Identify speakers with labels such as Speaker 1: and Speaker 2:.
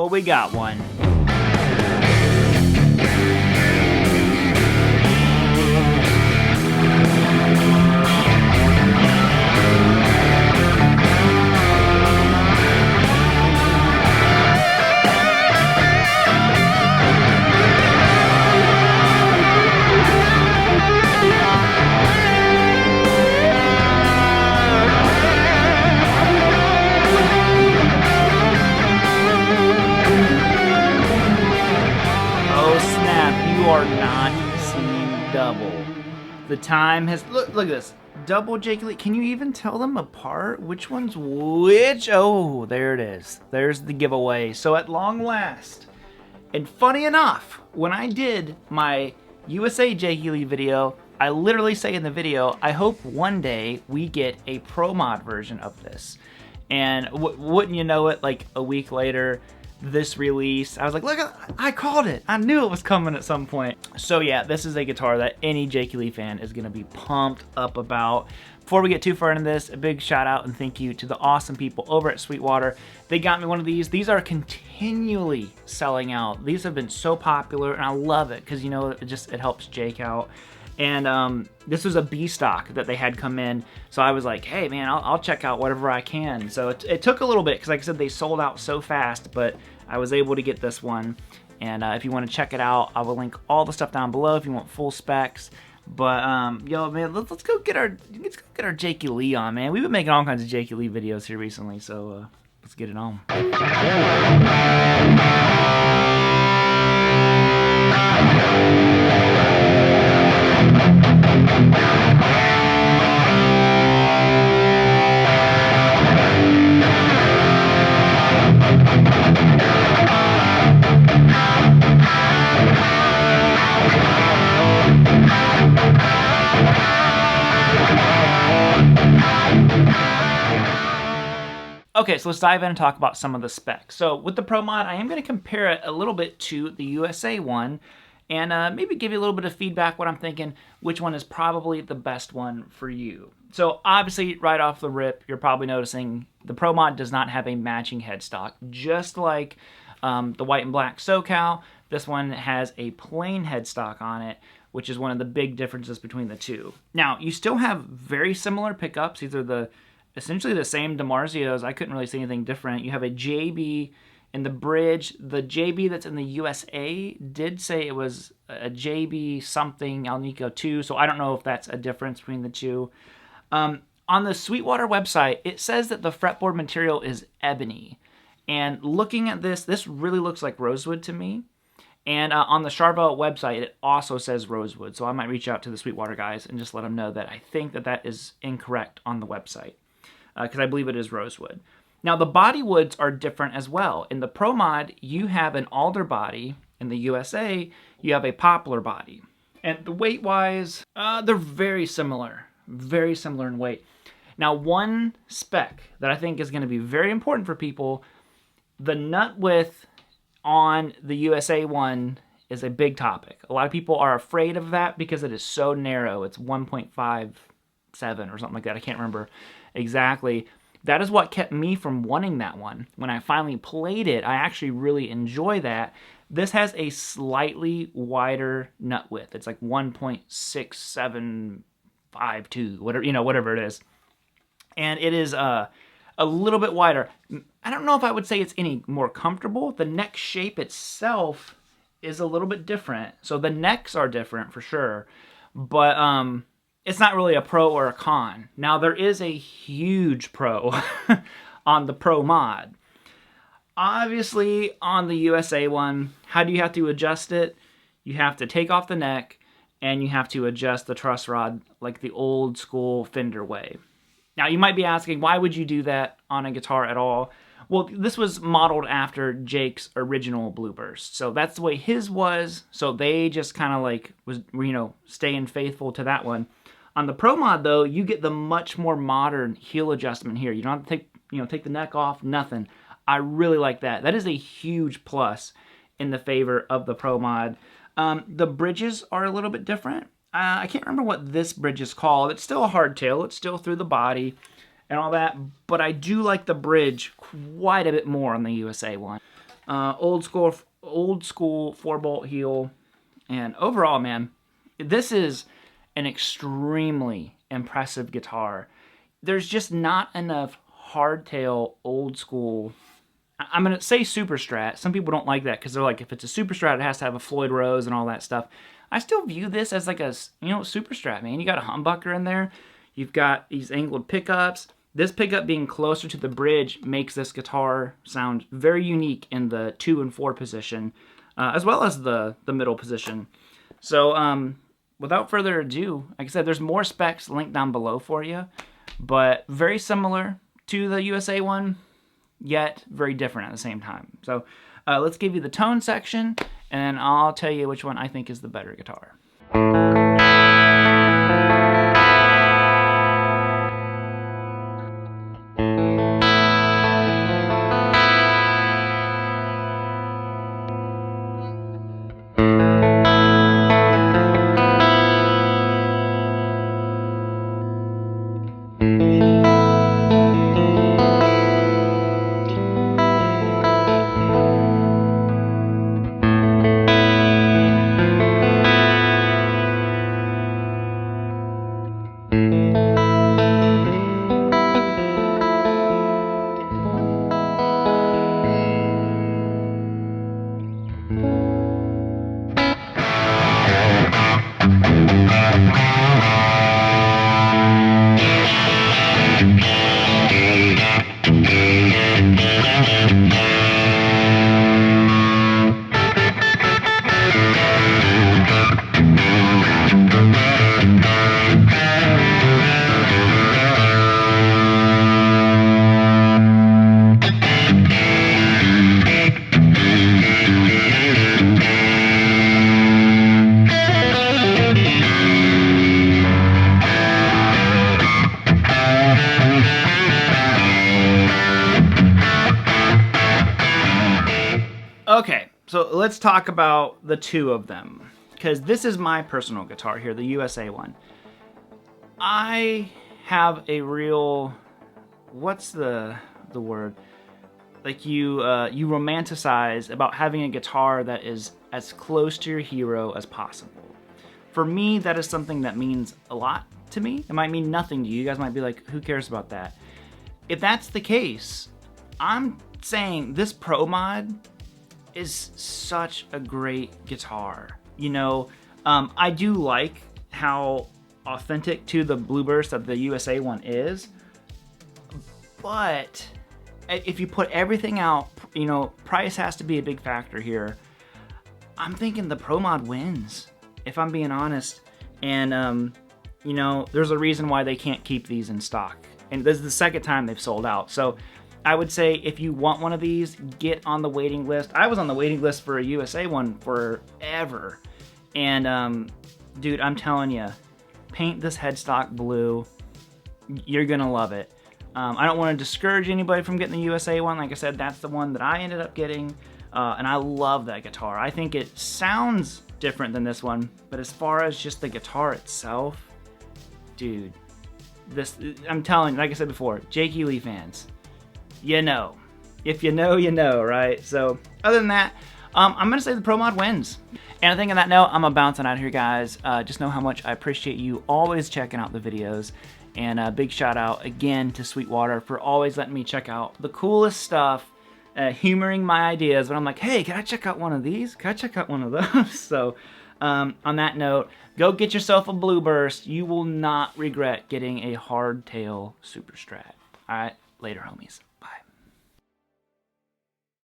Speaker 1: Oh, we got one. You are not seeing double. The time has... Look at this. Double Jake Lee. Can you even tell them apart? Which one's which? Oh, there it is. There's the giveaway. So at long last, and funny enough, when I did my USA Jake Lee video, I literally say in the video, I hope one day we get a Pro Mod version of this. And wouldn't you know it, like a week later, this release, I was like, look, I called it. I knew it was coming at some point. So yeah, this is a guitar that any Jake Lee fan is gonna be pumped up about. Before we get too far into this, a big shout out and thank you to the awesome people over at Sweetwater. They got me one of these. These are continually selling out. These have been so popular and I love it because, you know, it helps Jake out. And this was a B stock that they had come in, so I was like, hey man, I'll check out whatever I can. So it took a little bit because, like I said, they sold out so fast, but I was able to get this one. And if you want to check it out, I will link all the stuff down below if you want full specs. But yo man, let's go get our Jake Lee on, man. We've been making all kinds of Jake Lee videos here recently, so let's get it on. Okay, so let's dive in and talk about some of the specs. So with the Pro Mod, I am going to compare it a little bit to the USA one and maybe give you a little bit of feedback what I'm thinking, which one is probably the best one for you. So obviously, right off the rip, you're probably noticing the Pro Mod does not have a matching headstock. Just like the white and black SoCal, this one has a plain headstock on it, which is one of the big differences between the two. Now, you still have very similar pickups, essentially the same DiMarzios. I couldn't really see anything different. You have a JB in the bridge. The JB that's in the USA did say it was a JB something Alnico 2, so I don't know if that's a difference between the two. On the Sweetwater website, it says that the fretboard material is ebony. And looking at this really looks like rosewood to me. And on the Charvel website, it also says rosewood, so I might reach out to the Sweetwater guys and just let them know that I think that is incorrect on the website. Because I believe it is rosewood. Now, the body woods are different as well. In the Pro Mod, you have an alder body. In the USA, you have a poplar body. And the weight-wise, they're very similar in weight. Now, one spec that I think is going to be very important for people, the nut width on the USA one is a big topic. A lot of people are afraid of that because it is so narrow. It's 1.57 or something like that. I can't remember exactly. That is what kept me from wanting that one. When I finally played it, I actually really enjoy that. This has a slightly wider nut width. It's like 1.6752, whatever it is. And it is a little bit wider. I don't know if I would say it's any more comfortable. The neck shape itself is a little bit different. So the necks are different for sure. But it's not really a pro or a con. Now, there is a huge pro on the Pro Mod. Obviously, on the USA one, how do you have to adjust it? You have to take off the neck, and you have to adjust the truss rod like the old school Fender way. Now, you might be asking, why would you do that on a guitar at all? Well, this was modeled after Jake's original Blueburst. So that's the way his was. So they just kind of like was, staying faithful to that one. On the Pro Mod, though, you get the much more modern heel adjustment here. You don't have to take the neck off, nothing. I really like that. That is a huge plus in the favor of the Pro Mod. The bridges are a little bit different. I can't remember what this bridge is called. It's still a hardtail. It's still through the body and all that. But I do like the bridge quite a bit more on the USA one. Old school 4-bolt heel. And overall, man, this is an extremely impressive guitar. There's just not enough hardtail old school. I'm going to say super strat. Some people don't like that because they're like, if it's a super strat, it has to have a Floyd Rose and all that stuff. I still view this as like a, super strat, man. You got a humbucker in there. You've got these angled pickups. This pickup being closer to the bridge makes this guitar sound very unique in the 2 and 4 position, as well as the middle position. So without further ado, like I said, there's more specs linked down below for you, but very similar to the USA one, yet very different at the same time. So let's give you the tone section, and I'll tell you which one I think is the better guitar. Okay, so let's talk about the two of them, because this is my personal guitar here, the USA one. I have a real, what's the word? Like you romanticize about having a guitar that is as close to your hero as possible. For me, that is something that means a lot to me. It might mean nothing to you. You guys might be like, who cares about that? If that's the case, I'm saying this Pro Mod is such a great guitar. I do like how authentic to the Blueburst that the USA one is, but if you put everything out, price has to be a big factor here. I'm thinking the Pro Mod wins, if I'm being honest. And there's a reason why they can't keep these in stock, and this is the second time they've sold out. So I would say if you want one of these, get on the waiting list. I was on the waiting list for a USA one forever. And dude, I'm telling you, paint this headstock blue. You're gonna love it. I don't want to discourage anybody from getting the USA one. Like I said, that's the one that I ended up getting. And I love that guitar. I think it sounds different than this one, but as far as just the guitar itself, dude, I'm telling you, like I said before, Jakey Lee fans, if you know, right? So other than that, I'm gonna say the Pro Mod wins. And I think on that note, I'm bouncing out of here, guys. Just know how much I appreciate you always checking out the videos. And a big shout out again to Sweetwater for always letting me check out the coolest stuff, humoring my ideas when I'm like, hey, can I check out one of these? Can I check out one of those? So on that note, go get yourself a Blueburst. You will not regret getting a hardtail Super Strat. All right, later, homies. Bye.